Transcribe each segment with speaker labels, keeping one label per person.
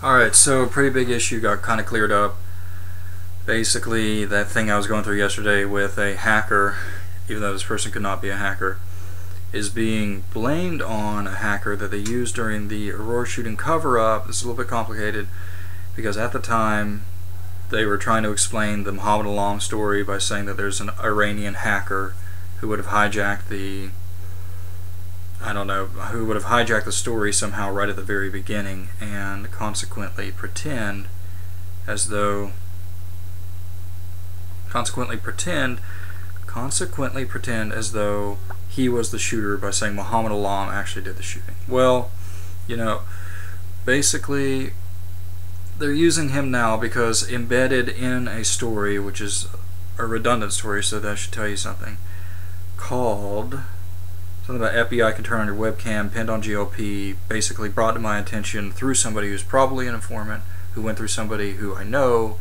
Speaker 1: Alright, so a pretty big issue got kind of cleared up. Basically, that thing I was going through yesterday with a hacker, even though this person could not be a hacker, is being blamed on a hacker that they used during the Aurora shooting cover-up. This is a little bit complicated because at the time they were trying to explain the Muhammad Alam story by saying that there's an Iranian hacker who would have hijacked the story somehow right at the very beginning, and consequently pretend as though he was the shooter by saying Muhammad Alam actually did the shooting. Well, basically they're using him now because embedded in a story, which is a redundant story, so that should tell you something, called something about FBI can turn on your webcam, pinned on GOP, basically brought to my attention through somebody who's probably an informant, who went through somebody who I know.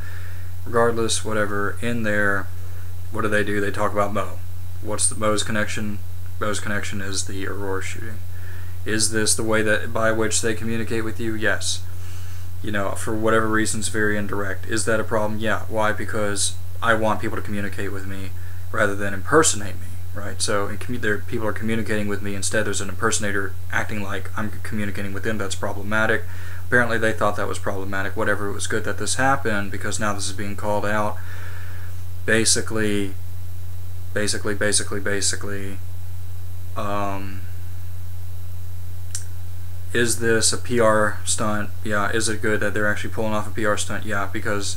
Speaker 1: Regardless, whatever, in there, what do? They talk about Mo. What's the Mo's connection? Mo's connection is the Aurora shooting. Is this the way that by which they communicate with you? Yes. For whatever reasons, very indirect. Is that a problem? Yeah. Why? Because I want people to communicate with me rather than impersonate me, right? So people are communicating with me. Instead, there's an impersonator acting like I'm communicating with them. That's problematic. Apparently they thought that was problematic. Whatever, it was good that this happened because now this is being called out. Basically, is this a PR stunt? Yeah. Is it good that they're actually pulling off a PR stunt? Yeah, because,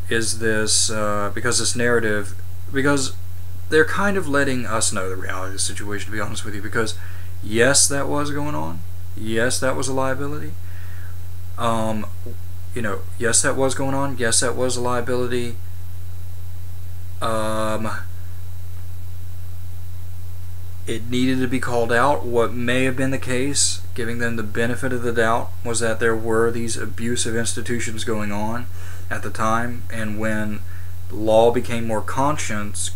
Speaker 1: is this, because this narrative, because they're kind of letting us know the reality of the situation, to be honest with you, because yes, that was going on. Yes, that was a liability. Yes, that was going on. Yes, that was a liability. It needed to be called out. What may have been the case, giving them the benefit of the doubt, was that there were these abusive institutions going on at the time, and when law became more conscious,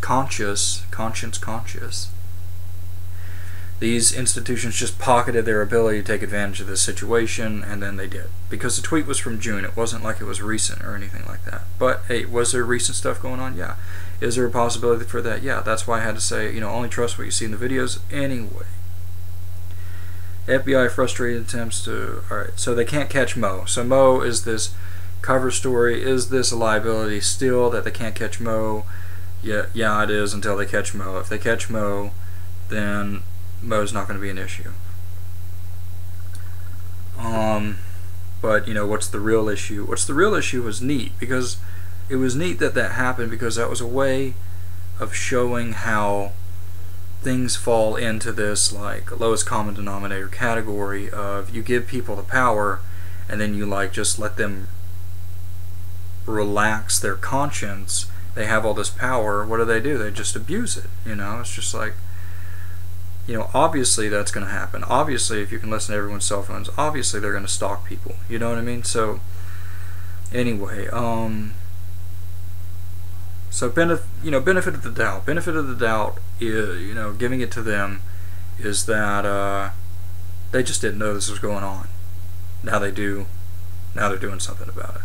Speaker 1: these institutions just pocketed their ability to take advantage of this situation, and then they did. Because the tweet was from June, it wasn't like it was recent or anything like that. But hey, was there recent stuff going on? Yeah. Is there a possibility for that? Yeah. That's why I had to say, only trust what you see in the videos anyway. FBI frustrated attempts to... Alright, so they can't catch Mo. So Mo is this cover story. Is this a liability still that they can't catch Mo? Yeah, it is until they catch Mo. If they catch Mo, then Mo's not going to be an issue. But what's the real issue? What's the real issue was neat, because it was neat that happened, because that was a way of showing how things fall into this like lowest common denominator category of you give people the power and then you just let them relax their conscience. They have all this power. What do? They just abuse it. It's just like, obviously that's going to happen. Obviously, if you can listen to everyone's cell phones, obviously they're going to stalk people. You know what I mean? So, anyway, so benefit of the doubt. Benefit of the doubt is, giving it to them is that they just didn't know this was going on. Now they do. Now they're doing something about it.